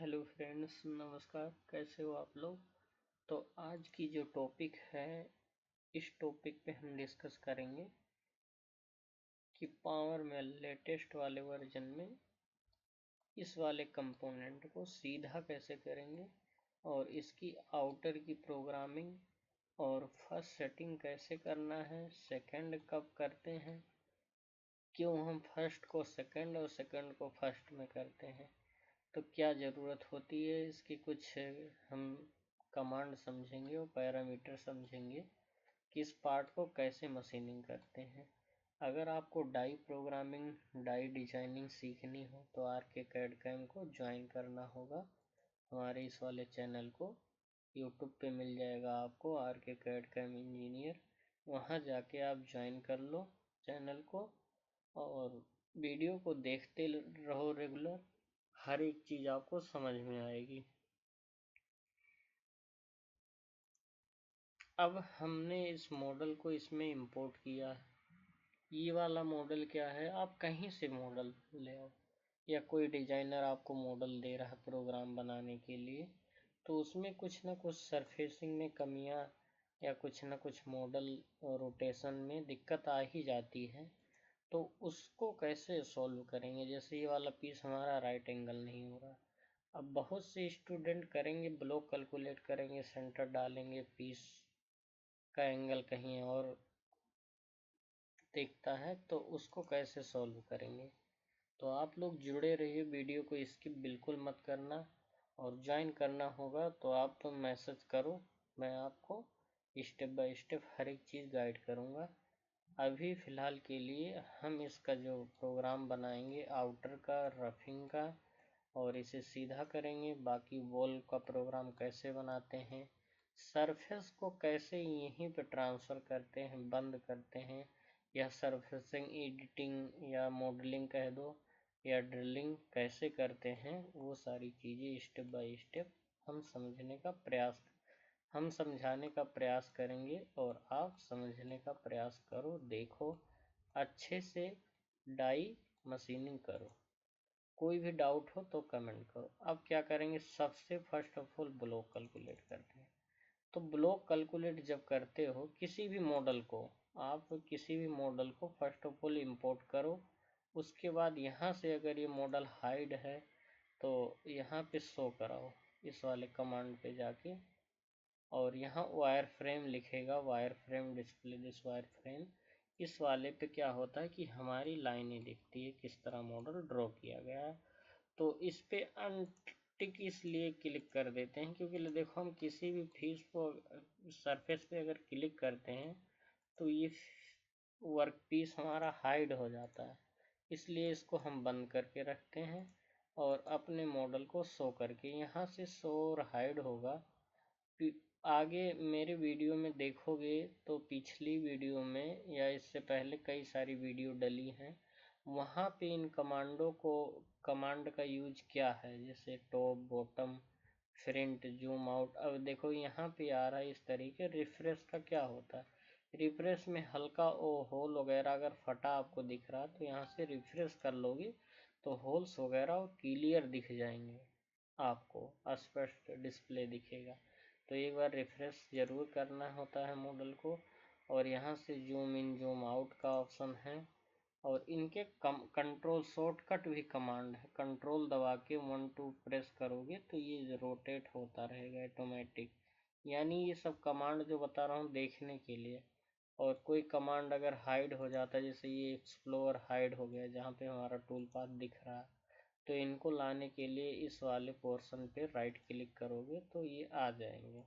Hello friends, नमस्कार। कैसे हो आप लोग? तो आज की जो टॉपिक है, इस टॉपिक पे हम डिस्कस करेंगे कि पावर में लेटेस्ट वाले वर्जन में इस वाले कंपोनेंट को सीधा कैसे करेंगे और इसकी आउटर की प्रोग्रामिंग और फर्स्ट सेटिंग कैसे करना है, सेकंड कब करते हैं, क्यों हम फर्स्ट को सेकंड और सेकंड को फर्स्ट में करते हैं, तो क्या ज़रूरत होती है इसकी, कुछ हम कमांड समझेंगे और पैरामीटर समझेंगे कि इस पार्ट को कैसे मशीनिंग करते हैं। अगर आपको डाई प्रोग्रामिंग, डाई डिजाइनिंग सीखनी हो तो आर्केकैड कैम को ज्वाइन करना होगा। हमारे इस वाले चैनल को यूट्यूब पे मिल जाएगा आपको, आर्केकैड कैम इंजीनियर। वहाँ जाके आप ज्वाइन कर लो चैनल को और वीडियो को देखते रहो रेगुलर। हर एक चीज़ आपको समझ में आएगी। अब हमने इस मॉडल को इसमें इंपोर्ट किया है। ये वाला मॉडल क्या है, आप कहीं से मॉडल ले आओ या कोई डिजाइनर आपको मॉडल दे रहा है प्रोग्राम बनाने के लिए, तो उसमें कुछ ना कुछ सरफेसिंग में कमियां या कुछ ना कुछ मॉडल रोटेशन में दिक्कत आ ही जाती है। तो उसको कैसे सॉल्व करेंगे? जैसे ये वाला पीस हमारा राइट एंगल नहीं हो रहा। अब बहुत से स्टूडेंट करेंगे, ब्लॉक कैलकुलेट करेंगे, सेंटर डालेंगे, पीस का एंगल कहीं और दिखता है, तो उसको कैसे सॉल्व करेंगे? तो आप लोग जुड़े रहिए, वीडियो को स्किप बिल्कुल मत करना और ज्वाइन करना होगा तो आप तो मैसेज करो, मैं आपको स्टेप बाय स्टेप हर एक चीज़ गाइड करूँगा। अभी फ़िलहाल के लिए हम इसका जो प्रोग्राम बनाएंगे आउटर का, रफिंग का, और इसे सीधा करेंगे। बाकी वॉल का प्रोग्राम कैसे बनाते हैं, सरफेस को कैसे यहीं पे ट्रांसफ़र करते हैं, बंद करते हैं, या सरफेसिंग एडिटिंग या मॉडलिंग कह दो, या ड्रिलिंग कैसे करते हैं, वो सारी चीज़ें स्टेप बाय स्टेप हम समझाने का प्रयास करेंगे और आप समझने का प्रयास करो। देखो, अच्छे से डाई मशीनिंग करो। कोई भी डाउट हो तो कमेंट करो। अब क्या करेंगे, सबसे first of all block calculate करते हैं। तो ब्लॉक कैलकुलेट जब करते हो किसी भी मॉडल को, आप किसी भी मॉडल को फर्स्ट ऑफ ऑल इंपोर्ट करो। उसके बाद यहाँ से अगर ये मॉडल हाइड है तो यहाँ पे शो कराओ, इस वाले कमांड पे जाके, और यहाँ वायर फ्रेम लिखेगा, wire frame display this wire frame. इस वाले पे क्या होता है कि हमारी लाइनें दिखती है, किस तरह मॉडल ड्रॉ किया गया है। तो इस पे अनटिक इसलिए क्लिक कर देते हैं क्योंकि देखो, हम किसी भी फीस को सरफेस पे अगर क्लिक करते हैं तो ये वर्क पीस हमारा हाइड हो जाता है, इसलिए इसको हम बंद करके रखते हैं और अपने मॉडल को शो करके यहाँ से शो और हाइड होगा। आगे मेरे वीडियो में देखोगे तो पिछली वीडियो में या इससे पहले कई सारी वीडियो डली हैं, वहाँ पे इन कमांड का यूज क्या है, जैसे top, bottom, front, zoom out. अब देखो यहाँ पे आ रहा है इस तरीके। रिफ्रेश का क्या होता है, रिफ्रेश में हल्का ओ होल वगैरह अगर फटा आपको दिख रहा तो यहाँ से रिफ्रेश कर लोगे तो होल्स वगैरह क्लियर दिख जाएंगे, आपको स्पष्ट डिस्प्ले दिखेगा। तो एक बार रिफ्रेश ज़रूर करना होता है मॉडल को। और यहाँ से जूम इन जूम आउट का ऑप्शन है, और इनके कंट्रोल शॉर्टकट भी कमांड है। कंट्रोल दबा के 1 2 प्रेस करोगे तो ये रोटेट होता रहेगा ऑटोमेटिक। यानी ये सब कमांड जो बता रहा हूँ देखने के लिए। और कोई कमांड अगर हाइड हो जाता है, जैसे ये एक्सप्लोर हाइड हो गया जहाँ पे हमारा टूल पाथ दिख रहा है, तो इनको लाने के लिए इस वाले पोर्शन पे राइट क्लिक करोगे तो ये आ जाएंगे।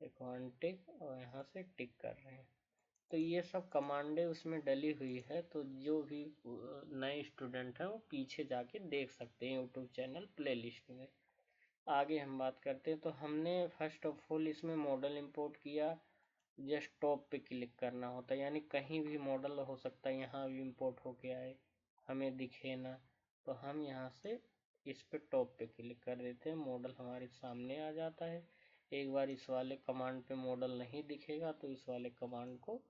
देखो अनटिक, और यहाँ से टिक कर रहे हैं। तो ये सब कमांडें उसमें डली हुई है, तो जो भी नए स्टूडेंट हैं वो पीछे जाके देख सकते हैं यूट्यूब चैनल प्लेलिस्ट में। आगे हम बात करते हैं। तो हमने फर्स्ट ऑफ ऑल इसमें मॉडल इंपोर्ट किया। जस्ट टॉप पे क्लिक करना होता है, यानी कहीं भी मॉडल हो सकता है यहाँ भी इंपोर्ट होके आए, हमें दिखे ना, तो हम यहाँ से इस पे टॉप पे क्लिक कर देते हैं, मॉडल हमारे सामने आ जाता है। एक बार इस वाले कमांड पे मॉडल नहीं दिखेगा तो इस वाले कमांड को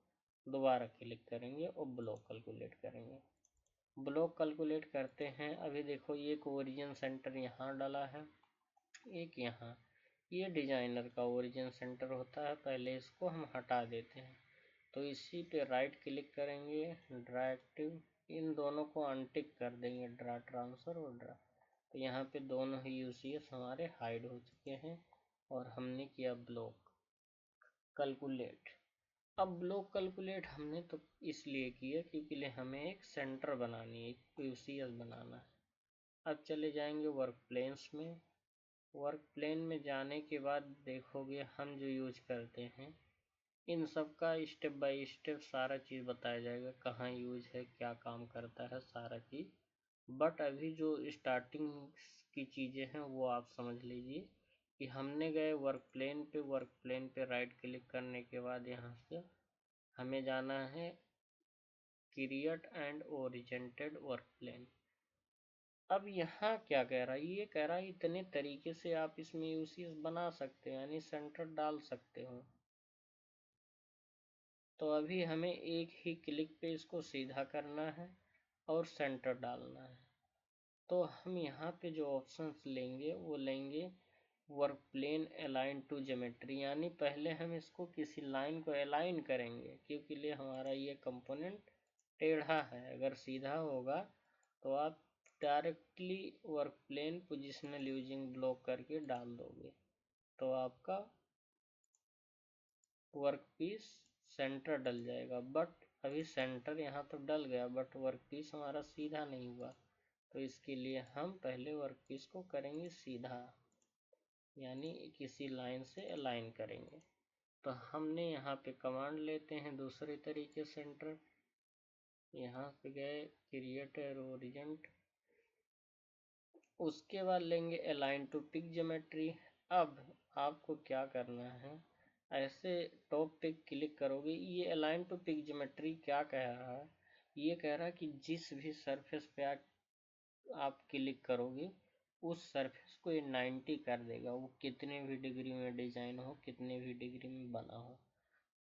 दोबारा क्लिक करेंगे और ब्लॉक कैलकुलेट करेंगे। ब्लॉक कैलकुलेट करते हैं। अभी देखो ये एक ओरिजिन सेंटर यहाँ डाला है, एक यहाँ, ये डिजाइनर का ओरिजिन सेंटर होता है, पहले इसको हम हटा देते हैं। तो इसी पे राइट क्लिक करेंगे, ड्रा एक्टिव, इन दोनों को अनटिक कर देंगे, ड्रा ट्रांसफर और ड्रा। तो यहाँ पे दोनों ही यूसीएस हमारे हाइड हो चुके हैं और हमने किया ब्लॉक कैलकुलेट। अब ब्लॉक कैलकुलेट हमने तो इसलिए किया क्योंकि हमें एक सेंटर बनानी है, एक यूसीएस बनाना है। अब चले जाएंगे वर्क प्लेन्स में। वर्क प्लेन में जाने के बाद देखोगे हम जो यूज करते हैं इन सब का स्टेप बाय स्टेप सारा चीज़ बताया जाएगा, कहाँ यूज है, क्या काम करता है, सारा चीज़। बट अभी जो स्टार्टिंग की चीज़ें हैं वो आप समझ लीजिए कि हमने गए वर्क प्लेन पे राइट क्लिक करने के बाद यहाँ से हमें जाना है क्रिएट एंड ओरिजेंटेड वर्क प्लेन। अब यहाँ क्या कह रहा है, ये कह रहा है इतने तरीके से आप इसमें यूसीएस बना सकते हो, यानी सेंटर डाल सकते हो। तो अभी हमें एक ही क्लिक पे इसको सीधा करना है और सेंटर डालना है। तो हम यहाँ पे जो ऑप्शंस लेंगे वो लेंगे work plane align to geometry, यानी पहले हम इसको किसी लाइन को अलाइन करेंगे क्योंकि लिए हमारा ये कंपोनेंट टेढ़ा है। अगर सीधा होगा तो आप directly work plane positional using block करके डाल दोगे तो आपका वर्क पीस सेंटर डल जाएगा। बट अभी सेंटर यहाँ तो डल गया बट वर्क पीस हमारा सीधा नहीं हुआ, तो इसके लिए हम पहले वर्क पीस को करेंगे सीधा, यानी किसी लाइन से अलाइन करेंगे। तो हमने यहाँ पे कमांड लेते हैं दूसरे तरीके सेंटर, यहाँ पे गए क्रिएट ओरिजेंट, उसके बाद लेंगे अलाइन टू पिक ज्योमेट्री। अब आपको क्या करना है, ऐसे टॉप पे क्लिक करोगे, ये अलाइन टू पिक ज्योमेट्री क्या कह रहा है, ये कह रहा है कि जिस भी सरफेस पे आप क्लिक करोगे उस सरफेस को ये 90 कर देगा, वो कितने भी डिग्री में डिजाइन हो, कितने भी डिग्री में बना हो।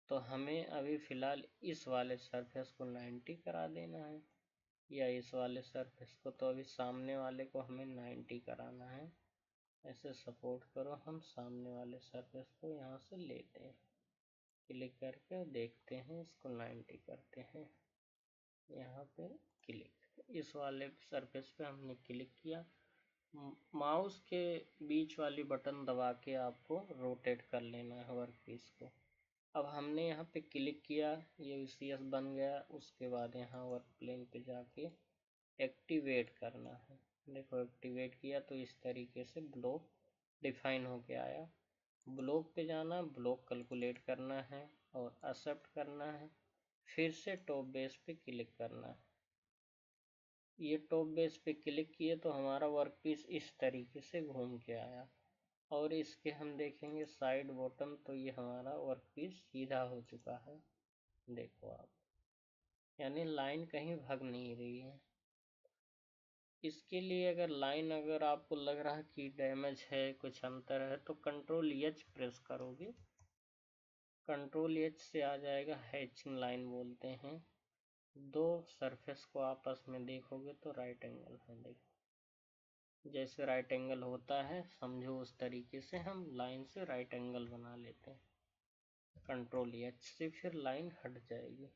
तो हमें अभी फिलहाल इस वाले सरफेस को 90 करा देना है, या इस वाले सरफेस को, तो अभी सामने वाले को हमें 90 कराना है। ऐसे सपोर्ट करो, हम सामने वाले सरफेस को यहाँ से लेते हैं, क्लिक करके देखते हैं, इसको 90 करते हैं, यहाँ पे क्लिक, इस वाले सरफेस पे हमने क्लिक किया। माउस के बीच वाली बटन दबा के आपको रोटेट कर लेना है वर्क पीस को। अब हमने यहाँ पे क्लिक किया, ये यूसीएस बन गया। उसके बाद यहाँ वर्क प्लेन पे जाके एक्टिवेट करना है। देखो एक्टिवेट किया तो इस तरीके से ब्लॉक डिफाइन होके आया। ब्लॉक पे जाना, ब्लॉक कैलकुलेट करना है और एक्सेप्ट करना है, फिर से टॉप बेस पे क्लिक करना है। ये टॉप बेस पे क्लिक किए तो हमारा वर्क पीस इस तरीके से घूम के आया, और इसके हम देखेंगे साइड बॉटम, तो ये हमारा वर्क पीस सीधा हो चुका है। देखो आप, यानी लाइन कहीं भाग नहीं रही है। इसके लिए अगर लाइन अगर आपको लग रहा है कि डैमेज है, कुछ अंतर है, तो कंट्रोल एच प्रेस करोगे, कंट्रोल एच से आ जाएगा हैचिंग लाइन बोलते हैं। दो सरफेस को आपस में देखोगे तो राइट एंगल है, देखो जैसे राइट एंगल होता है समझो उस तरीके से हम लाइन से राइट एंगल बना लेते हैं। कंट्रोल एच से फिर लाइन हट जाएगी।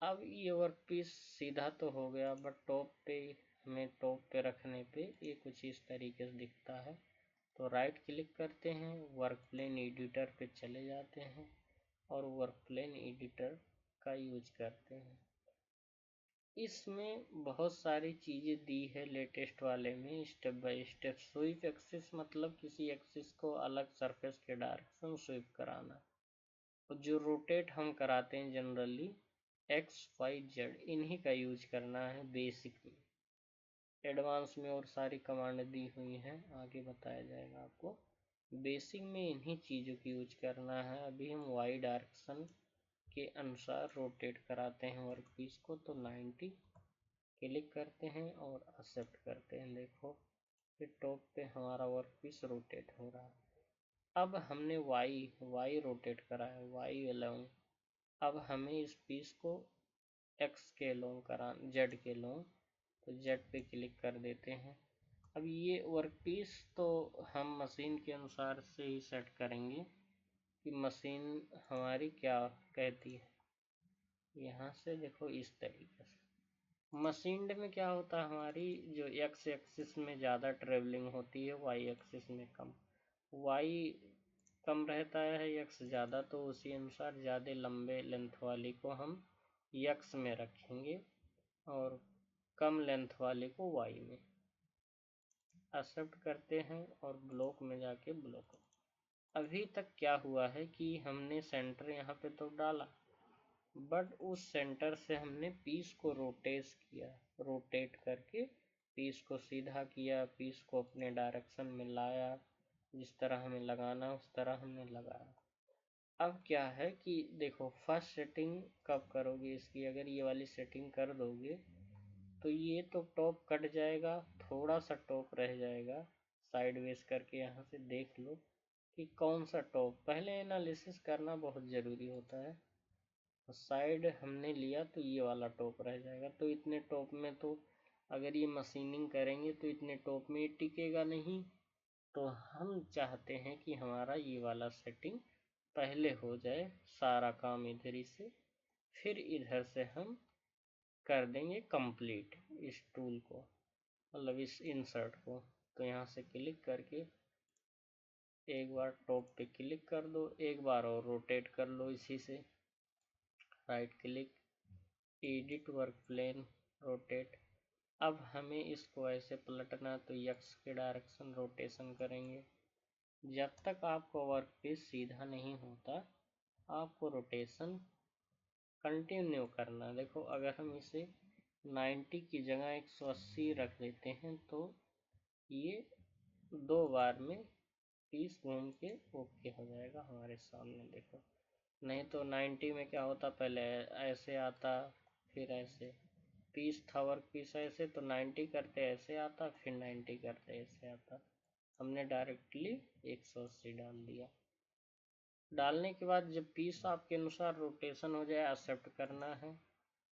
अब ये वर्क पीस सीधा तो हो गया, बट टॉप पे हमें टॉप पे रखने पे ये कुछ इस तरीके से दिखता है। तो राइट क्लिक करते हैं, वर्क प्लेन एडिटर पे चले जाते हैं और वर्क प्लेन एडिटर का यूज करते हैं। इसमें बहुत सारी चीज़ें दी है लेटेस्ट वाले में, step by step. Sweep axis मतलब किसी एक्सिस को अलग सरफेस के डायरेक्शन स्वीप कराना, और जो रोटेट हम कराते हैं जनरली एक्स वाई जेड, इन्हीं का यूज करना है बेसिक में। एडवांस में और सारी कमांड दी हुई हैं, आगे बताया जाएगा आपको। बेसिक में इन्हीं चीज़ों की यूज करना है। अभी हम वाई डायरेक्शन के अनुसार रोटेट कराते हैं वर्क पीस को, तो 90 क्लिक करते हैं और एक्सेप्ट करते हैं। देखो फिर टॉप पे हमारा वर्क पीस रोटेट हो रहा है। अब हमने वाई रोटेट करा है, वाई अलोंग। अब हमें इस पीस को एक्स के लोंग करा, जेड के लोंग, तो जेड पे क्लिक कर देते हैं। अब ये वर्कपीस तो हम मशीन के अनुसार से ही सेट करेंगे कि मशीन हमारी क्या कहती है। यहाँ से देखो इस तरीके से मशीन में क्या होता है, हमारी जो एक्स एक्सिस में ज़्यादा ट्रेवलिंग होती है, वाई एक्सिस में कम। वाई कम रहता है, एक्स ज़्यादा, तो उसी अनुसार ज़्यादा लंबे लेंथ वाली को हम एक्स में रखेंगे और कम लेंथ वाले को वाई में। एक्सेप्ट करते हैं और ब्लॉक में जाके ब्लॉक। अभी तक क्या हुआ है कि हमने सेंटर यहाँ पे तो डाला, बट उस सेंटर से हमने पीस को रोटेट करके पीस को सीधा किया, पीस को अपने डायरेक्शन में लाया, जिस तरह हमें लगाना उस तरह हमने लगाया। अब क्या है कि देखो फर्स्ट सेटिंग कब करोगे इसकी, अगर ये वाली सेटिंग कर दोगे तो ये तो टॉप कट जाएगा, थोड़ा सा टॉप रह जाएगा। साइडवेज करके यहाँ से देख लो कि कौन सा टॉप, पहले एनालिसिस करना बहुत ज़रूरी होता है। साइड हमने लिया तो ये वाला टॉप रह जाएगा, तो इतने टॉप में तो अगर ये मशीनिंग करेंगे तो इतने टॉप में टिकेगा नहीं। तो हम चाहते हैं कि हमारा ये वाला सेटिंग पहले हो जाए, सारा काम इधर ही से, फिर इधर से हम कर देंगे कंप्लीट इस टूल को, मतलब इस इंसर्ट को। तो यहाँ से क्लिक करके एक बार टॉप पे क्लिक कर दो, एक बार और रोटेट कर लो इसी से, right click, edit work plane, rotate. अब हमें इसको ऐसे पलटना, तो एक्स के डायरेक्शन रोटेशन करेंगे। जब तक आपका वर्क पीस सीधा नहीं होता आपको रोटेशन कंटिन्यू करना। देखो अगर हम इसे 90 की जगह 180 रख देते हैं तो ये 2 बार में पीस घूम के ओके हो जाएगा हमारे सामने। देखो नहीं तो 90 में क्या होता, पहले ऐसे आता फिर ऐसे, पीस था वर्क पीस ऐसे, तो 90 करते ऐसे आता, फिर 90 करते ऐसे आता। हमने डायरेक्टली 180 डाल दिया। डालने के बाद जब पीस आपके अनुसार रोटेशन हो जाए एक्सेप्ट करना है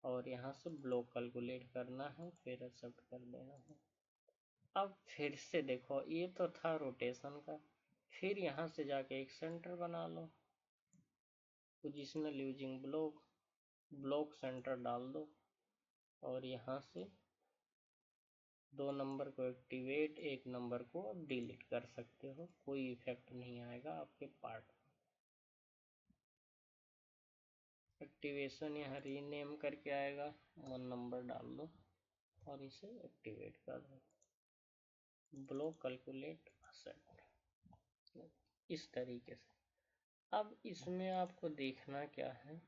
और यहाँ से ब्लॉक कैलकुलेट करना है, फिर एक्सेप्ट कर देना है। अब फिर से देखो ये तो था रोटेशन का, फिर यहाँ से जाके एक सेंटर बना लो, positional using block, block center डाल दो और यहाँ से 2 नंबर को एक्टिवेट, 1 नंबर को अब डिलीट कर सकते हो, कोई इफेक्ट नहीं आएगा आपके पार्ट। एक्टिवेशन यहाँ रीनेम करके आएगा, 1 नंबर डाल दो और इसे एक्टिवेट कर दो, ब्लॉक कैलकुलेट एक्सेप्ट, इस तरीके से। अब इसमें आपको देखना क्या है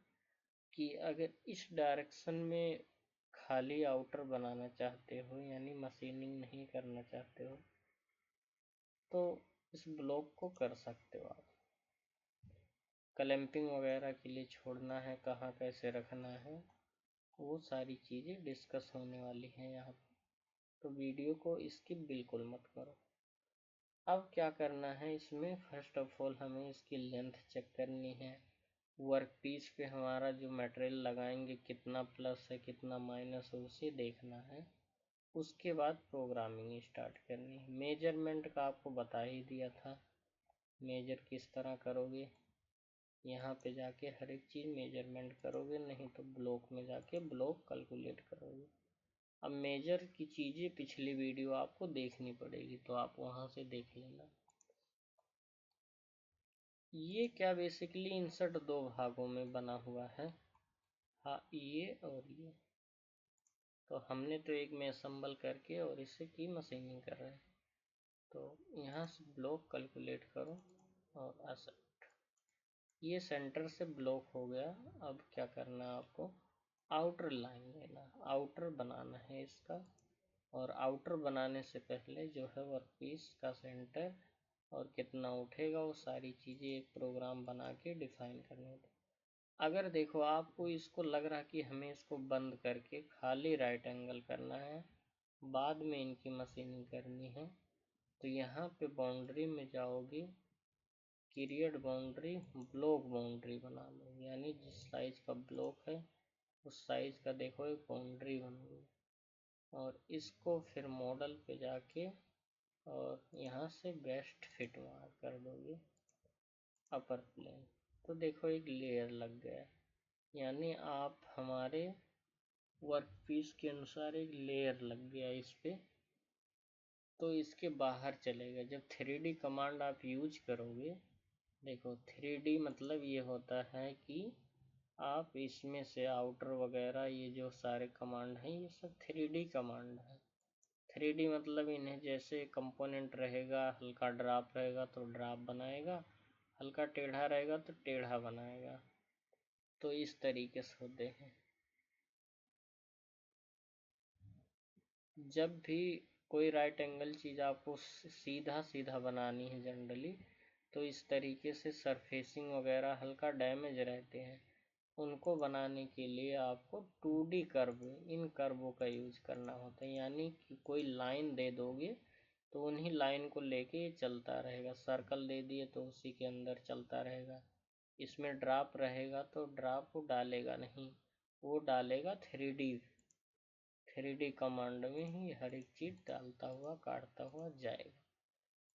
कि अगर इस डायरेक्शन में खाली आउटर बनाना चाहते हो, यानी मशीनिंग नहीं करना चाहते हो, तो इस ब्लॉक को कर सकते हो आप। क्लैंपिंग वगैरह के लिए छोड़ना है, कहाँ कैसे रखना है, वो सारी चीज़ें डिस्कस होने वाली हैं यहाँ पे, तो वीडियो को स्किप बिल्कुल मत करो। अब क्या करना है इसमें, फर्स्ट ऑफ ऑल हमें इसकी लेंथ चेक करनी है। वर्क पीस पे हमारा जो मटेरियल लगाएंगे कितना प्लस है कितना माइनस है उसे देखना है। उसके बाद प्रोग्रामिंग स्टार्ट करनी है। मेजरमेंट का आपको बता ही दिया था, मेजर किस तरह करोगे, यहाँ पे जाके हर एक चीज़ मेजरमेंट करोगे, नहीं तो ब्लॉक में जाके ब्लॉक कैलकुलेट करोगे। अब मेजर की चीज़ें पिछली वीडियो आपको देखनी पड़ेगी, तो आप वहाँ से देख लेना। ये क्या बेसिकली इंसर्ट 2 भागों में बना हुआ है, हाँ ये और ये, तो हमने तो एक में असम्बल करके और इसे की मशीनिंग कर रहे हैं। तो यहाँ से ब्लॉक कैलकुलेट करो और एक्सेप्ट, ये सेंटर से ब्लॉक हो गया। अब क्या करना है आपको, आउटर लाइन लेना, आउटर बनाना है इसका, और आउटर बनाने से पहले जो है वर्क पीस का सेंटर और कितना उठेगा वो सारी चीज़ें एक प्रोग्राम बना के डिफाइन करनी होती। अगर देखो आपको इसको लग रहा कि हमें इसको बंद करके खाली राइट एंगल करना है, बाद में इनकी मशीनिंग करनी है, तो यहाँ पे बाउंड्री में जाओगे, पीरियड बाउंड्री, ब्लॉक बाउंड्री बना लो, यानी जिस साइज का ब्लॉक है उस साइज का देखो एक बाउंड्री बन गई। और इसको फिर मॉडल पे जाके और यहाँ से बेस्ट फिट मार्क कर दोगे अपर प्लेन, तो देखो एक लेयर लग गया, यानी आप हमारे वर्क पीस के अनुसार एक लेयर लग गया इस पे। तो इसके बाहर चलेगा जब 3D कमांड आप यूज करोगे। देखो 3D मतलब ये होता है कि आप इसमें से आउटर वगैरह ये जो सारे कमांड हैं ये सब 3D कमांड है। 3D मतलब इन्हें जैसे कंपोनेंट रहेगा, हल्का ड्रॉप रहेगा तो ड्रॉप बनाएगा, हल्का टेढ़ा रहेगा तो टेढ़ा बनाएगा, तो इस तरीके से होते हैं। जब भी कोई राइट एंगल चीज़ आपको सीधा सीधा बनानी है जनरली, तो इस तरीके से सरफेसिंग वगैरह हल्का डैमेज रहते हैं, उनको बनाने के लिए आपको 2D कर्व, इन कर्वों का यूज करना होता है। यानी कि कोई लाइन दे दोगे तो उन्हीं लाइन को लेके ये चलता रहेगा, सर्कल दे दिए तो उसी के अंदर चलता रहेगा। इसमें ड्रॉप रहेगा तो ड्रॉप वो डालेगा नहीं, वो डालेगा 3D कमांड में ही हर एक चीज़ डालता हुआ काटता हुआ जाएगा।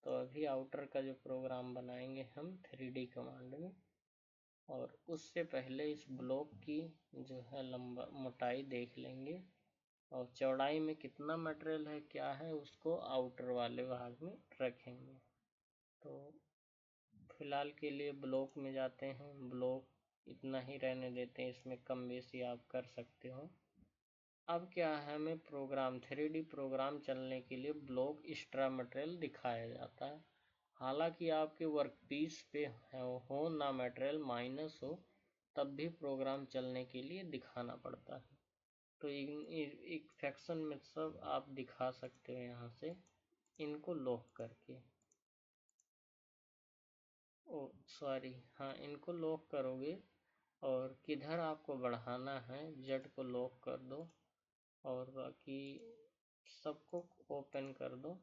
तो अभी आउटर का जो प्रोग्राम बनाएंगे हम 3D कमांड में, और उससे पहले इस ब्लॉक की जो है लंबा मोटाई देख लेंगे, और चौड़ाई में कितना मटेरियल है क्या है उसको आउटर वाले भाग में रखेंगे। तो फिलहाल के लिए ब्लॉक में जाते हैं, ब्लॉक इतना ही रहने देते हैं, इसमें कम बेसी आप कर सकते हो। अब क्या है, हमें प्रोग्राम 3D प्रोग्राम चलने के लिए ब्लॉक एक्स्ट्रा मटेरियल दिखाया जाता है। हालांकि आपके वर्क पीस पे हो ना मटेरियल माइनस हो, तब भी प्रोग्राम चलने के लिए दिखाना पड़ता है। तो एक फैक्शन में सब आप दिखा सकते हो यहाँ से इनको लॉक करके। ओ सॉरी, हाँ इनको लॉक करोगे और किधर आपको बढ़ाना है जेड को लॉक कर दो, और बाकी सबको ओपन कर दो,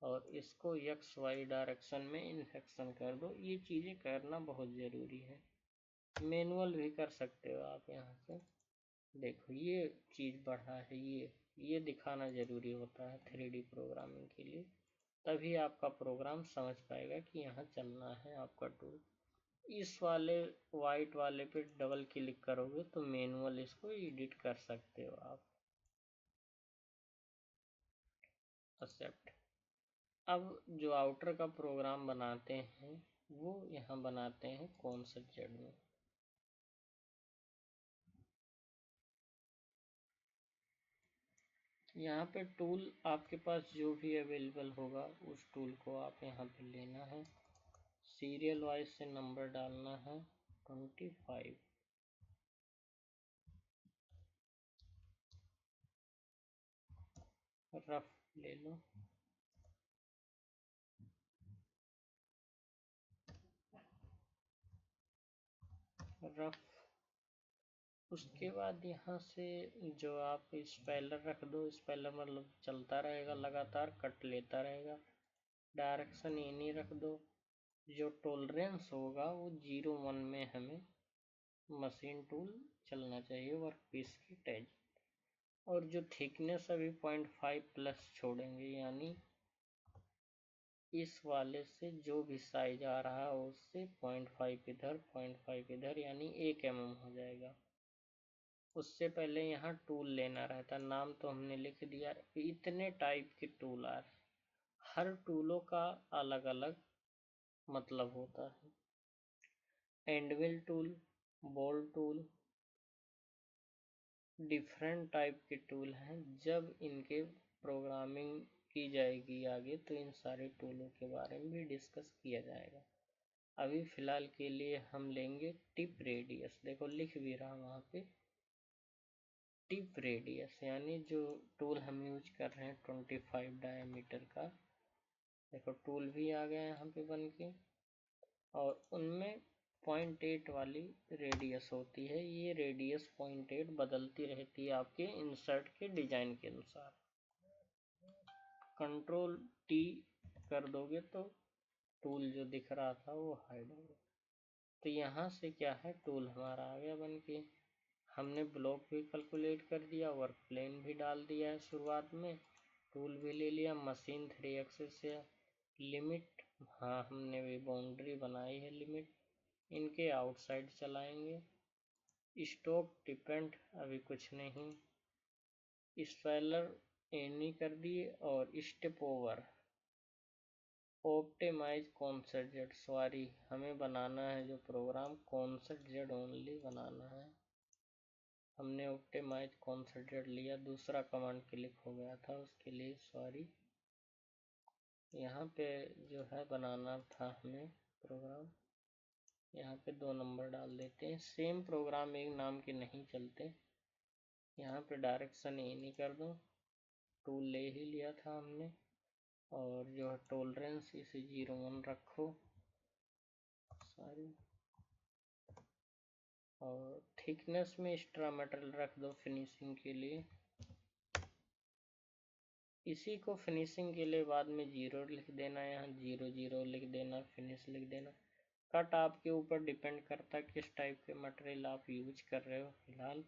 और इसको एक्स वाई डायरेक्शन में इन्फेक्शन कर दो। ये चीज़ें करना बहुत ज़रूरी है, मैनुअल भी कर सकते हो आप यहाँ से। देखो ये चीज़ बढ़ा है, ये दिखाना ज़रूरी होता है 3D प्रोग्रामिंग के लिए, तभी आपका प्रोग्राम समझ पाएगा कि यहाँ चलना है आपका टूल। इस वाले वाइट वाले पे डबल क्लिक करोगे तो मैनुअल इसको एडिट कर सकते हो आप। एक्सेप्ट। अब जो आउटर का प्रोग्राम बनाते हैं वो यहाँ बनाते हैं कौन सा जेड में। यहाँ पे टूल आपके पास जो भी अवेलेबल होगा उस टूल को आप यहाँ पे लेना है, सीरियल वाइज से नंबर डालना है 25, रफ ले लो। रफ, उसके बाद यहाँ से जो आप स्पेलर रख दो, स्पेलर मतलब चलता रहेगा लगातार, कट लेता रहेगा। डायरेक्शन एनी रख दो। जो टॉलरेंस होगा वो 0 1 में हमें मशीन टूल चलना चाहिए वर्क पीस की टैज। और जो थिकनेस अभी 0.5 प्लस छोड़ेंगे, यानी इस वाले से जो भी साइज आ रहा है उससे 0.5 इधर 0.5 इधर, यानी 1 mm हो जाएगा। उससे पहले यहाँ टूल लेना रहता, नाम तो हमने लिख दिया। इतने टाइप के टूल आ रहे, हर टूलों का अलग अलग मतलब होता है। Anvil tool, ball tool, different type के टूल हैं। जब इनके प्रोग्रामिंग की जाएगी आगे तो इन सारे टूलों के बारे में भी डिस्कस किया जाएगा। अभी फ़िलहाल के लिए हम लेंगे टिप रेडियस। देखो लिख भी रहा वहाँ पे टिप रेडियस, यानी जो टूल हम यूज कर रहे हैं 25 डायमीटर का। देखो टूल भी आ गया यहाँ पे बन के, और उनमें 0.8 वाली रेडियस होती है। ये रेडियस 0.8 बदलती रहती है आपके इंसर्ट के डिजाइन के अनुसार। कंट्रोल टी कर दोगे तो टूल जो दिख रहा था वो हाइड हो गया। तो यहाँ से क्या है, टूल हमारा आ गया बन के। हमने ब्लॉक भी कैलकुलेट कर दिया, वर्क प्लेन भी डाल दिया है शुरुआत में, टूल भी ले लिया। मशीन 3 एक्सिस से लिमिट, हाँ हमने भी बाउंड्री बनाई है लिमिट, इनके आउटसाइड चलाएंगे। स्टॉप डिपेंड अभी कुछ नहीं, स्पेलर एनी कर दिए, और step over optimize concept Z, sorry हमें बनाना है जो प्रोग्राम कॉन्सेप्ट जेड ओनली बनाना है। हमने ऑप्टिमाइज कॉन्सेप्ट जेड लिया, दूसरा कमांड क्लिक हो गया था उसके लिए सॉरी। यहाँ पे जो है बनाना था हमें प्रोग्राम, यहाँ पे 2 नंबर डाल देते हैं। सेम प्रोग्राम एक नाम के नहीं चलते, यहाँ पे डायरेक्शन एनी कर दो, टूल ले ही लिया था हमने, और जो है टॉलरेंस इसे 0 1 रखो सॉरी, और थिकनेस में एक्स्ट्रा मेटल रख दो फिनिशिंग के लिए। इसी को फिनिशिंग के लिए बाद में 0 लिख देना, यहाँ 0 0 लिख देना, फिनिश लिख देना। कट आपके ऊपर डिपेंड करता है किस टाइप के मटेरियल आप यूज कर रहे हो। फिलहाल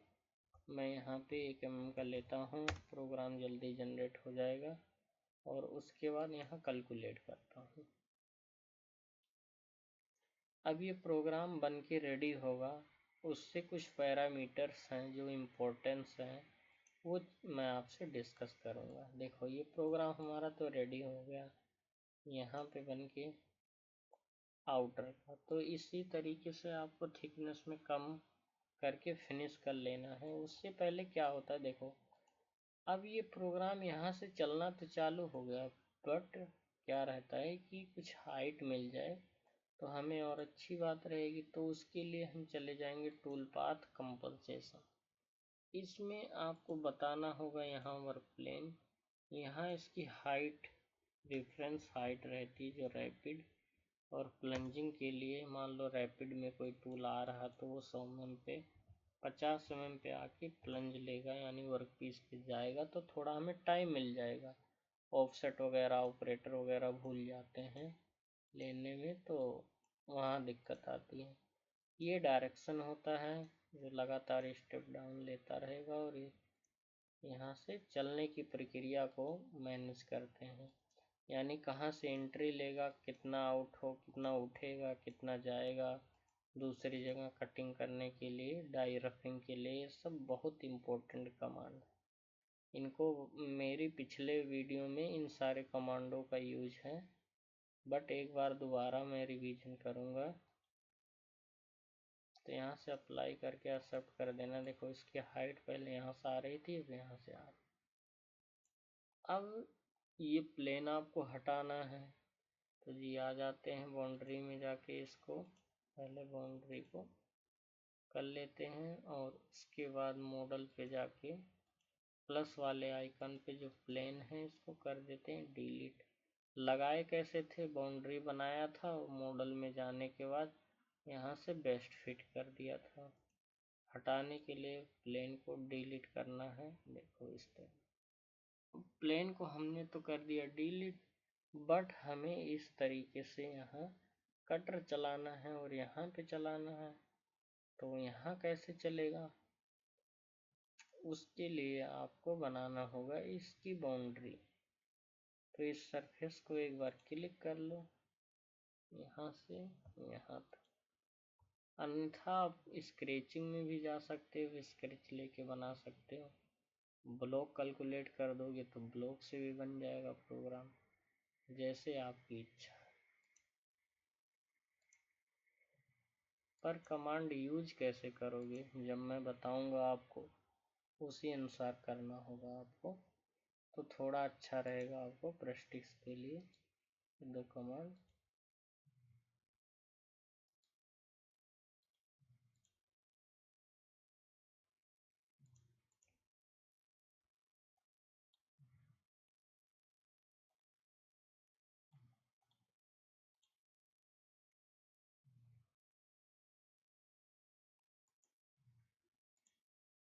मैं यहाँ पे 1 mm का लेता हूँ, प्रोग्राम जल्दी जनरेट हो जाएगा। और उसके बाद यहाँ कैलकुलेट करता हूँ। अब ये प्रोग्राम बन के रेडी होगा, उससे कुछ पैरामीटर्स हैं जो इम्पोर्टेंस हैं, वो मैं आपसे डिस्कस करूँगा। देखो ये प्रोग्राम हमारा तो रेडी हो गया यहाँ पे बन के आउटर का, तो इसी तरीके से आपको थिकनेस में कम करके फिनिश कर लेना है। उससे पहले क्या होता है देखो, अब ये प्रोग्राम यहाँ से चलना तो चालू हो गया, बट क्या रहता है कि कुछ हाइट मिल जाए तो हमें और अच्छी बात रहेगी। तो उसके लिए हम चले जाएंगे टूल पाथ कंपनसेशन। इसमें आपको बताना होगा यहाँ वर्क प्लेन, यहाँ इसकी हाइट रेफरेंस हाइट रहती है जो रैपिड और प्लंजिंग के लिए, मान लो रैपिड में कोई टूल आ रहा तो वो 100 mm पे 50 mm पे आके प्लंज लेगा, यानी वर्क पीस पे जाएगा, तो थोड़ा हमें टाइम मिल जाएगा। ऑफसेट वगैरह ऑपरेटर वगैरह भूल जाते हैं लेने में, तो वहाँ दिक्कत आती है। ये डायरेक्शन होता है जो लगातार स्टेप डाउन लेता रहेगा, और यहाँ से चलने की प्रक्रिया को मैनेज करते हैं, यानी कहाँ से एंट्री लेगा, कितना आउट हो, कितना उठेगा, कितना जाएगा दूसरी जगह कटिंग करने के लिए, डाई रफिंग के लिए। ये सब बहुत इम्पोर्टेंट कमांड है, इनको मेरी पिछले वीडियो में इन सारे कमांडों का यूज है, बट एक बार दोबारा मैं रिवीजन करूँगा। तो यहाँ से अप्लाई करके एक्सेप्ट कर देना। देखो इसकी हाइट पहले यहाँ से आ रही थी, अब यहाँ से आ रही। अब ये प्लेन आपको हटाना है, तो जी आ जाते हैं बाउंड्री में जाके, इसको पहले बाउंड्री को कर लेते हैं, और उसके बाद मॉडल पे जाके प्लस वाले आइकन पे जो प्लेन है इसको कर देते हैं डिलीट। लगाए कैसे थे, बाउंड्री बनाया था और मॉडल में जाने के बाद यहाँ से बेस्ट फिट कर दिया था। हटाने के लिए प्लेन को डिलीट करना है। देखो इस तरह प्लेन को हमने तो कर दिया डिलीट, बट हमें इस तरीके से यहाँ कटर चलाना है और यहाँ पे चलाना है, तो यहाँ कैसे चलेगा, उसके लिए आपको बनाना होगा इसकी बाउंड्री। तो इस सरफेस को एक बार क्लिक कर लो यहाँ से यहाँ तक, अन्यथा आप स्केचिंग में भी जा सकते हो, स्केच लेके बना सकते हो। ब्लॉक कैलकुलेट कर दोगे तो ब्लॉक से भी बन जाएगा प्रोग्राम, जैसे आपकी इच्छा। पर कमांड यूज कैसे करोगे जब मैं बताऊंगा आपको, उसी अनुसार करना होगा आपको, तो थोड़ा अच्छा रहेगा आपको प्रैक्टिस के लिए। दो कमांड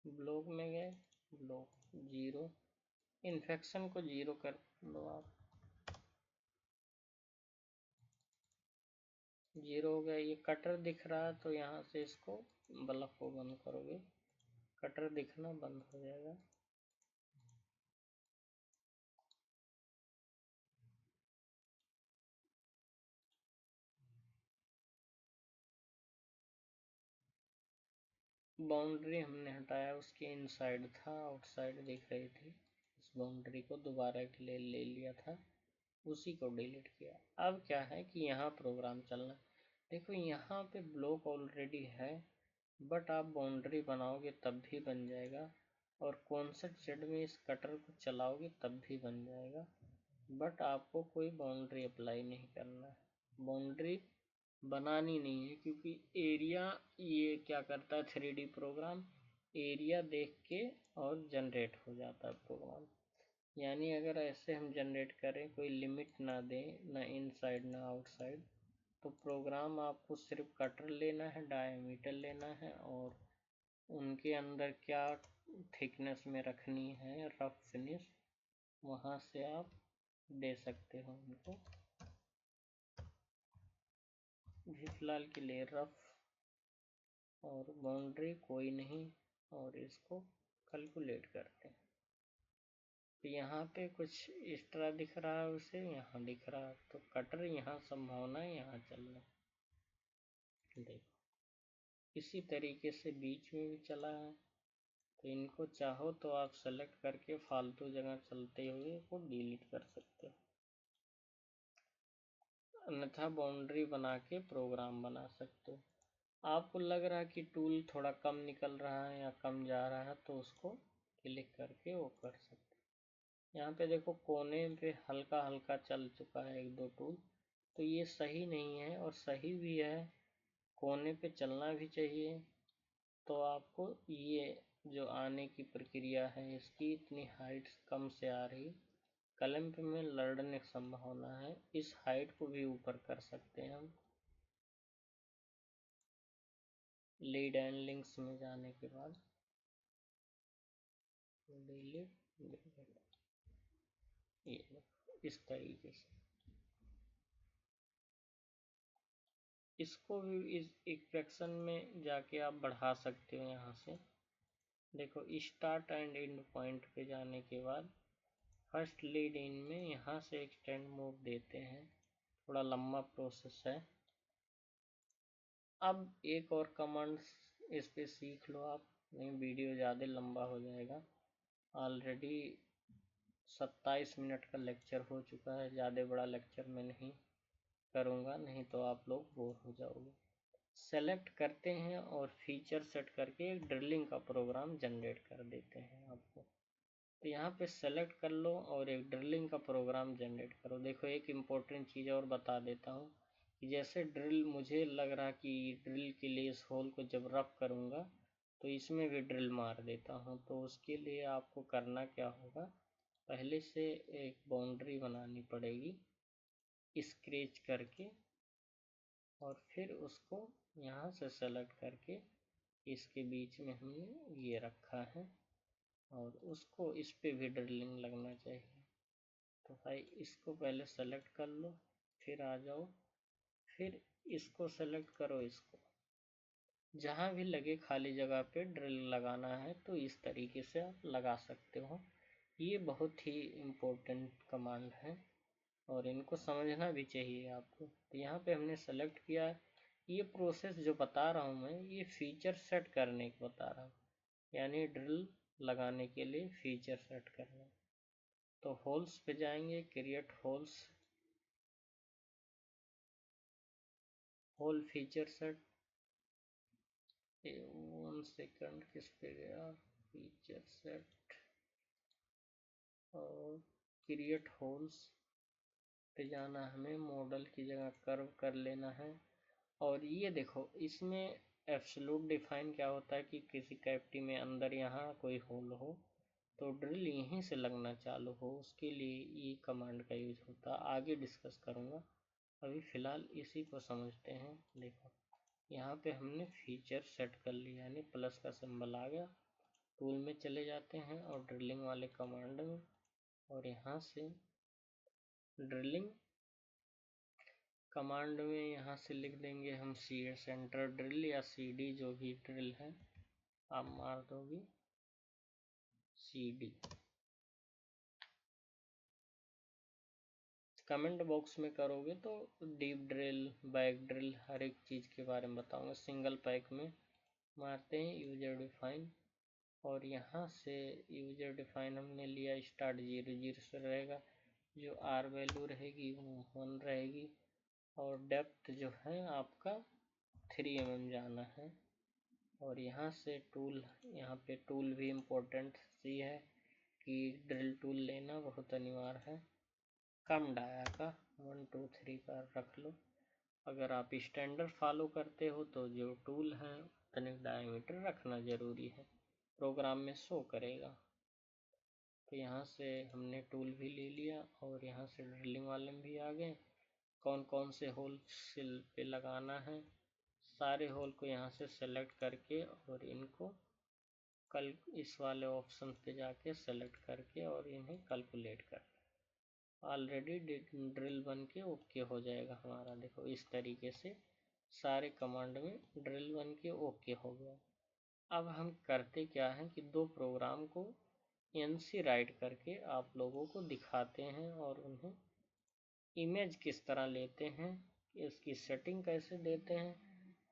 ब्लॉक में गए, ब्लॉक 0, इन्फेक्शन को 0 कर लो आप, 0 हो गया। ये कटर दिख रहा है तो यहाँ से इसको बल्ब को बंद करोगे, कटर दिखना बंद हो जाएगा। बाउंड्री हमने हटाया, उसके इनसाइड था, आउटसाइड दिख रही थी। इस बाउंड्री को दोबारा के लिए ले लिया था, उसी को डिलीट किया। अब क्या है कि यहाँ प्रोग्राम चलना। देखो यहाँ पे ब्लॉक ऑलरेडी है, बट आप बाउंड्री बनाओगे तब भी बन जाएगा, और कॉन्सेप्ट जेड में इस कटर को चलाओगे तब भी बन जाएगा, बट आपको कोई बाउंड्री अप्लाई नहीं करना है, बाउंड्री बनानी नहीं है, क्योंकि एरिया ये क्या करता है 3D प्रोग्राम, एरिया देख के और जनरेट हो जाता है प्रोग्राम। यानी अगर ऐसे हम जनरेट करें, कोई लिमिट ना दें, ना इनसाइड ना आउटसाइड, तो प्रोग्राम आपको सिर्फ कटर लेना है, डायमीटर लेना है, और उनके अंदर क्या थिकनेस में रखनी है, रफ फिनिश, वहाँ से आप दे सकते हो उनको। भी फिलहाल के लिए रफ और बाउंड्री कोई नहीं, और इसको कैलकुलेट करते हैं। तो यहाँ पे कुछ इस तरह दिख रहा है, उसे यहाँ दिख रहा है, तो कटर यहाँ संभावना है, यहाँ चलना। देखो इसी तरीके से बीच में भी चला है, तो इनको चाहो तो आप सेलेक्ट करके फालतू जगह चलते हुए को डिलीट कर सकते हो, अन्यथा बाउंड्री बना के प्रोग्राम बना सकते हो। आपको लग रहा है कि टूल थोड़ा कम निकल रहा है या कम जा रहा है, तो उसको क्लिक करके वो कर सकते हैं। यहाँ पे देखो कोने पे हल्का हल्का चल चुका है एक दो टूल, तो ये सही नहीं है, और सही भी है, कोने पे चलना भी चाहिए। तो आपको ये जो आने की प्रक्रिया है, इसकी इतनी हाइट कम से आ रही, क्लैंप में लड़ने की संभावना है, इस हाइट को भी ऊपर कर सकते हैं हम। लीड एंड लिंक्स में जाने के बाद डिलीट, ये इस तरीके से इसको भी इस इक्वेशन में जाके आप बढ़ा सकते हो। यहाँ से देखो स्टार्ट एंड एंड पॉइंट पे जाने के बाद फर्स्ट लीड इन में यहाँ से एक्सटेंड मूव देते हैं, थोड़ा लंबा प्रोसेस है। अब एक और कमांड इस पे सीख लो आप, नहीं वीडियो ज़्यादा लंबा हो जाएगा। ऑलरेडी 27 मिनट का लेक्चर हो चुका है, ज़्यादा बड़ा लेक्चर मैं नहीं करूँगा, नहीं तो आप लोग बोर हो जाओगे। सेलेक्ट करते हैं और फीचर सेट करके एक ड्रिलिंग का प्रोग्राम जनरेट कर देते हैं आपको। तो यहाँ पे सेलेक्ट कर लो और एक ड्रिलिंग का प्रोग्राम जनरेट करो। देखो एक इम्पोर्टेंट चीज़ और बता देता हूँ कि जैसे ड्रिल, मुझे लग रहा कि ड्रिल के लिए इस होल को जब रफ करूँगा तो इसमें भी ड्रिल मार देता हूँ। तो उसके लिए आपको करना क्या होगा, पहले से एक बाउंड्री बनानी पड़ेगी स्क्रैच करके, और फिर उसको यहाँ से सेलेक्ट करके इसके बीच में हमने ये रखा है, और उसको इस पे भी ड्रिलिंग लगना चाहिए। तो भाई इसको पहले सेलेक्ट कर लो, फिर आ जाओ, फिर इसको सेलेक्ट करो, इसको जहाँ भी लगे खाली जगह पे ड्रिल लगाना है तो इस तरीके से आप लगा सकते हो। ये बहुत ही इम्पोर्टेंट कमांड है और इनको समझना भी चाहिए आपको। तो यहाँ पे हमने सेलेक्ट किया है। ये प्रोसेस जो बता रहा हूँ मैं, ये फीचर सेट करने को बता रहा हूँ, यानी ड्रिल लगाने के लिए फीचर सेट करना। तो होल्स पे जाएंगे, create holes, hole feature set, 1 second किस पे गया, फीचर सेट और क्रिएट होल्स पे जाना, हमें मॉडल की जगह कर्व कर लेना है। और ये देखो इसमें एब्सोल्यूट डिफाइन क्या होता है कि किसी कैविटी में अंदर यहाँ कोई होल हो तो ड्रिल यहीं से लगना चालू हो, उसके लिए ये कमांड का यूज होता है, आगे डिस्कस करूँगा। अभी फ़िलहाल इसी को समझते हैं। देखो यहाँ पे हमने फीचर सेट कर लिया, यानी प्लस का सिंबल आ गया। टूल में चले जाते हैं और ड्रिलिंग वाले कमांड में, और यहाँ से ड्रिलिंग कमांड में यहाँ से लिख देंगे हम सेंटर ड्रिल या CD, जो भी ड्रिल है आप मार दोगे CD। कमेंट बॉक्स में करोगे तो डीप ड्रिल, बैक ड्रिल, हर एक चीज़ के बारे में बताऊंगा। सिंगल पैक में मारते हैं यूजर डिफाइन, और यहाँ से यूजर डिफाइन हमने लिया स्टार्ट 0 0 से रहेगा, जो आर वैल्यू रहेगी वो 1 रहेगी, और डेप्थ जो है आपका 3 mm जाना है। और यहाँ से टूल, यहाँ पे टूल भी इम्पोर्टेंट सी है कि ड्रिल टूल लेना बहुत अनिवार्य है। कम डाया का 1 2 3 का रख लो। अगर आप स्टैंडर्ड फॉलो करते हो तो जो टूल है उतने डायमीटर रखना ज़रूरी है, प्रोग्राम में शो करेगा। तो यहाँ से हमने टूल भी ले लिया और यहाँ से ड्रिलिंग वाले में भी आ गए। कौन कौन से होल सिल पे लगाना है, सारे होल को यहाँ से सेलेक्ट करके और इनको कल इस वाले ऑप्शन पे जाके सेलेक्ट करके और इन्हें कैलकुलेट कर, ऑलरेडी ड्रिल बन के ओके हो जाएगा हमारा। देखो इस तरीके से सारे कमांड में ड्रिल बन के ओके हो गया। अब हम करते क्या हैं कि दो प्रोग्राम को एनसी राइट करके आप लोगों को दिखाते हैं और उन्हें इमेज किस तरह लेते हैं, इसकी सेटिंग कैसे देते हैं,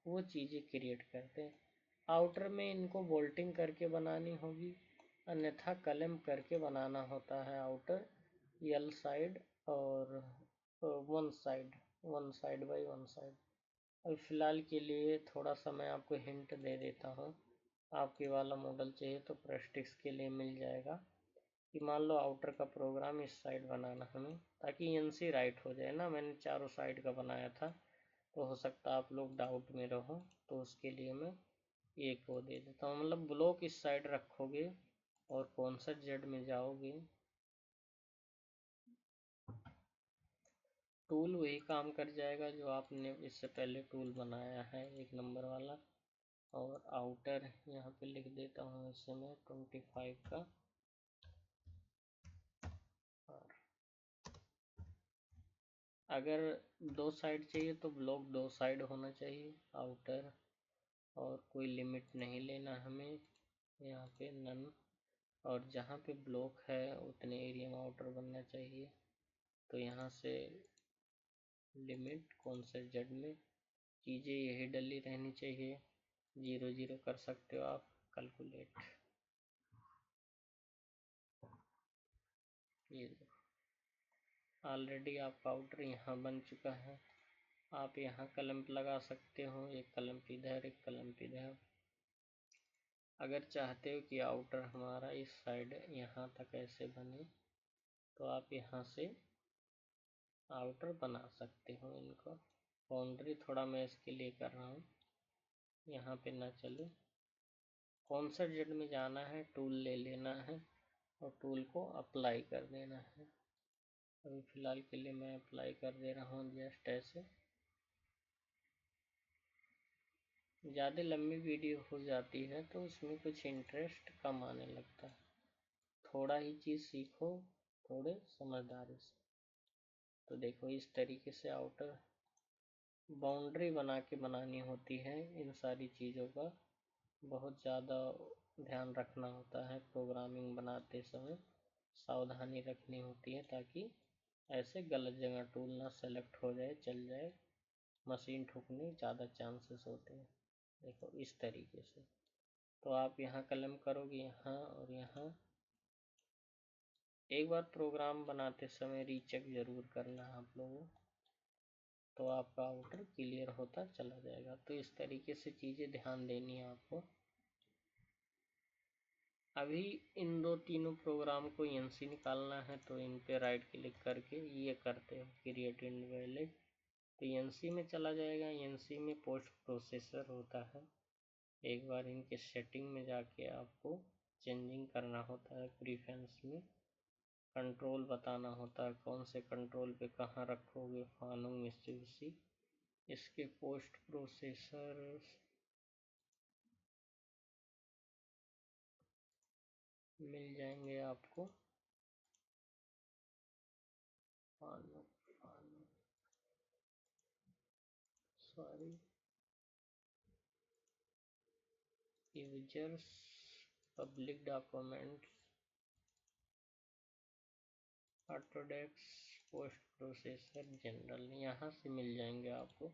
वो चीज़ें क्रिएट करते हैं। आउटर में इनको बोल्टिंग करके बनानी होगी, अन्यथा कलम करके बनाना होता है आउटर यल साइड और one side by one side. अब फिलहाल के लिए थोड़ा सा मैं आपको हिंट दे देता हूँ, आपके वाला मॉडल चाहिए तो प्रेस्टिक्स के लिए मिल जाएगा कि मान लो आउटर का प्रोग्राम इस साइड बनाना हमें, ताकि एनसी राइट हो जाए ना। मैंने चारों साइड का बनाया था, तो हो सकता आप लोग डाउट में रहो, तो उसके लिए मैं एक वो दे देता हूँ। मतलब ब्लॉक इस साइड रखोगे और कौन सा जेड में जाओगे, टूल वही काम कर जाएगा जो आपने इससे पहले टूल बनाया है 1 नंबर वाला। और आउटर यहाँ पे लिख देता हूँ इसे मैं 25 का। और अगर 2 साइड चाहिए तो ब्लॉक 2 साइड होना चाहिए आउटर, और कोई लिमिट नहीं लेना हमें यहाँ पे नन। और जहाँ पे ब्लॉक है उतने एरिया में आउटर बनना चाहिए। तो यहाँ से लिमिट कौन से जेड में, चीज़ें यही डली रहनी चाहिए, 0 0 कर सकते हो आप कैलकुलेट। ये ऑलरेडी आपका आउटर यहाँ बन चुका है। आप यहाँ कलम लगा सकते हो, एक कलम इधर एक कलम इधर। अगर चाहते हो कि आउटर हमारा इस साइड यहाँ तक ऐसे बने तो आप यहाँ से आउटर बना सकते हो इनको। बाउंड्री थोड़ा मैं इसके लिए कर रहा हूँ, यहाँ पे ना चले। कौन सा जेड में जाना है, टूल ले लेना है और टूल को अप्लाई कर देना है। अभी फ़िलहाल के लिए मैं अप्लाई कर दे रहा हूँ जस्ट ऐसे। ज़्यादा लंबी वीडियो हो जाती है तो उसमें कुछ इंटरेस्ट कम आने लगता है। थोड़ा ही चीज़ सीखो थोड़े समझदारी से। तो देखो इस तरीके से आउटर बाउंड्री बना के बनानी होती है। इन सारी चीज़ों का बहुत ज़्यादा ध्यान रखना होता है प्रोग्रामिंग बनाते समय, सावधानी रखनी होती है ताकि ऐसे गलत जगह टूल ना सेलेक्ट हो जाए, चल जाए, मशीन ठुकने ज़्यादा चांसेस होते हैं। देखो इस तरीके से। तो आप यहाँ कलम करोगे यहाँ और यहाँ। एक बार प्रोग्राम बनाते समय रीचेक ज़रूर करना आप लोगों, तो आपका आउटर क्लियर होता चला जाएगा। तो इस तरीके से चीज़ें ध्यान देनी है आपको। अभी इन दो तीनों प्रोग्राम को एनसी निकालना है तो इन पे राइट क्लिक करके ये करते हो क्रिएट इनवैलिड, तो एनसी में चला जाएगा। एनसी में पोस्ट प्रोसेसर होता है। एक बार इनके सेटिंग में जाके आपको चेंजिंग करना होता है, प्रीफरेंस में कंट्रोल बताना होता है कौन से कंट्रोल पे कहाँ रखोगे, फानुंग मित्सुबिशी। इसके पोस्ट प्रोसेसर मिल जाएंगे आपको। Sorry, users public documents Autodesk post processor general, यहाँ से मिल जाएंगे आपको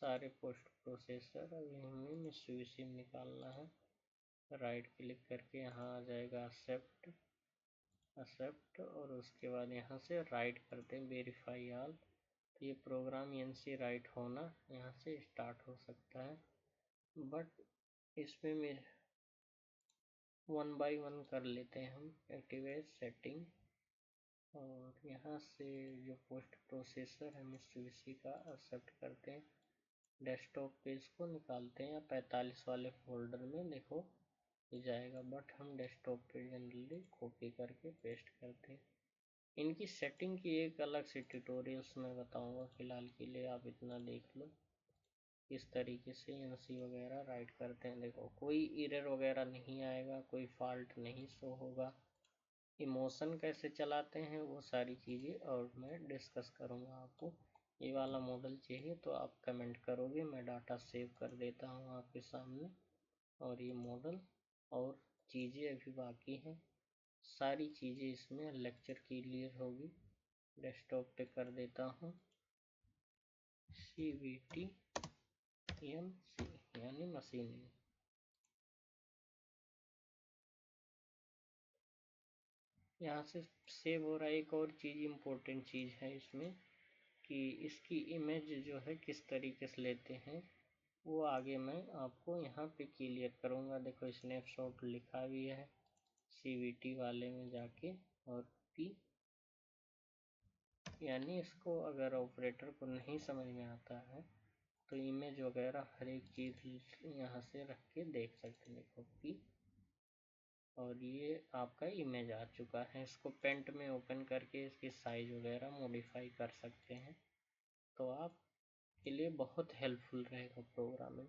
सारे पोस्ट प्रोसेसर। अभी हमें मित्सुबिशी सिम निकालना है। राइट क्लिक करके यहाँ आ जाएगा एक्सेप्ट और उसके बाद यहाँ से राइट करते हैं वेरीफाई ऑल। तो ये प्रोग्राम यहाँ से राइट होना यहाँ से स्टार्ट हो सकता है, बट इसमें मेरे 1 बाय 1 कर लेते हैं हम। एक्टिवेट सेटिंग और यहाँ से जो पोस्ट प्रोसेसर है मित्सुबिशी का एक्सेप्ट करते हैं। डेस्कटॉप पे इसको निकालते हैं या 45 वाले फोल्डर में देखो ये जाएगा, बट हम डेस्कटॉप पे जनरली कॉपी करके पेस्ट करते हैं। इनकी सेटिंग की एक अलग से ट्यूटोरियल्स में बताऊंगा, फिलहाल के लिए आप इतना देख लो किस तरीके से एनसी वगैरह राइट करते हैं। देखो कोई एरर वगैरह नहीं आएगा, कोई फॉल्ट नहीं शो होगा। इमोशन कैसे चलाते हैं वो सारी चीज़ें और मैं डिस्कस करूँगा आपको। ये वाला मॉडल चाहिए तो आप कमेंट करोगे, मैं डाटा सेव कर देता हूँ आपके सामने। और ये मॉडल और चीज़ें अभी बाकी हैं, सारी चीज़ें इसमें लेक्चर क्लियर होगी। डेस्कटॉप पे कर देता हूँ CVT MC यानी मशीनिंग। यहाँ से सेव हो रहा है। एक और चीज़ इम्पोर्टेंट चीज़ है इसमें कि इसकी इमेज जो है किस तरीके से लेते हैं वो आगे मैं आपको यहाँ पे क्लियर करूँगा। देखो स्नैपशॉट लिखा भी है CVT वाले में जाके, और P यानी इसको अगर ऑपरेटर को नहीं समझ में आता है तो इमेज वगैरह हर एक चीज़ यहाँ से रख के देख सकते हैं। देखो P और ये आपका इमेज आ चुका है। इसको पेंट में ओपन करके इसकी साइज वगैरह मॉडिफाई कर सकते हैं, तो आप के लिए बहुत हेल्पफुल रहेगा प्रोग्रामिंग।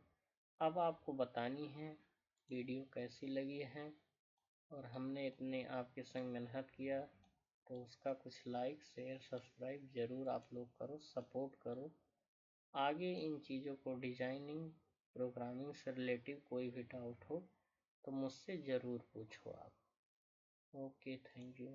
अब आपको बतानी है वीडियो कैसी लगी है, और हमने इतने आपके संग मेहनत किया तो उसका कुछ लाइक शेयर सब्सक्राइब ज़रूर आप लोग करो, सपोर्ट करो। आगे इन चीज़ों को डिजाइनिंग प्रोग्रामिंग से रिलेटिव कोई भी डाउट हो तो मुझसे ज़रूर पूछो आप। Okay, thank you.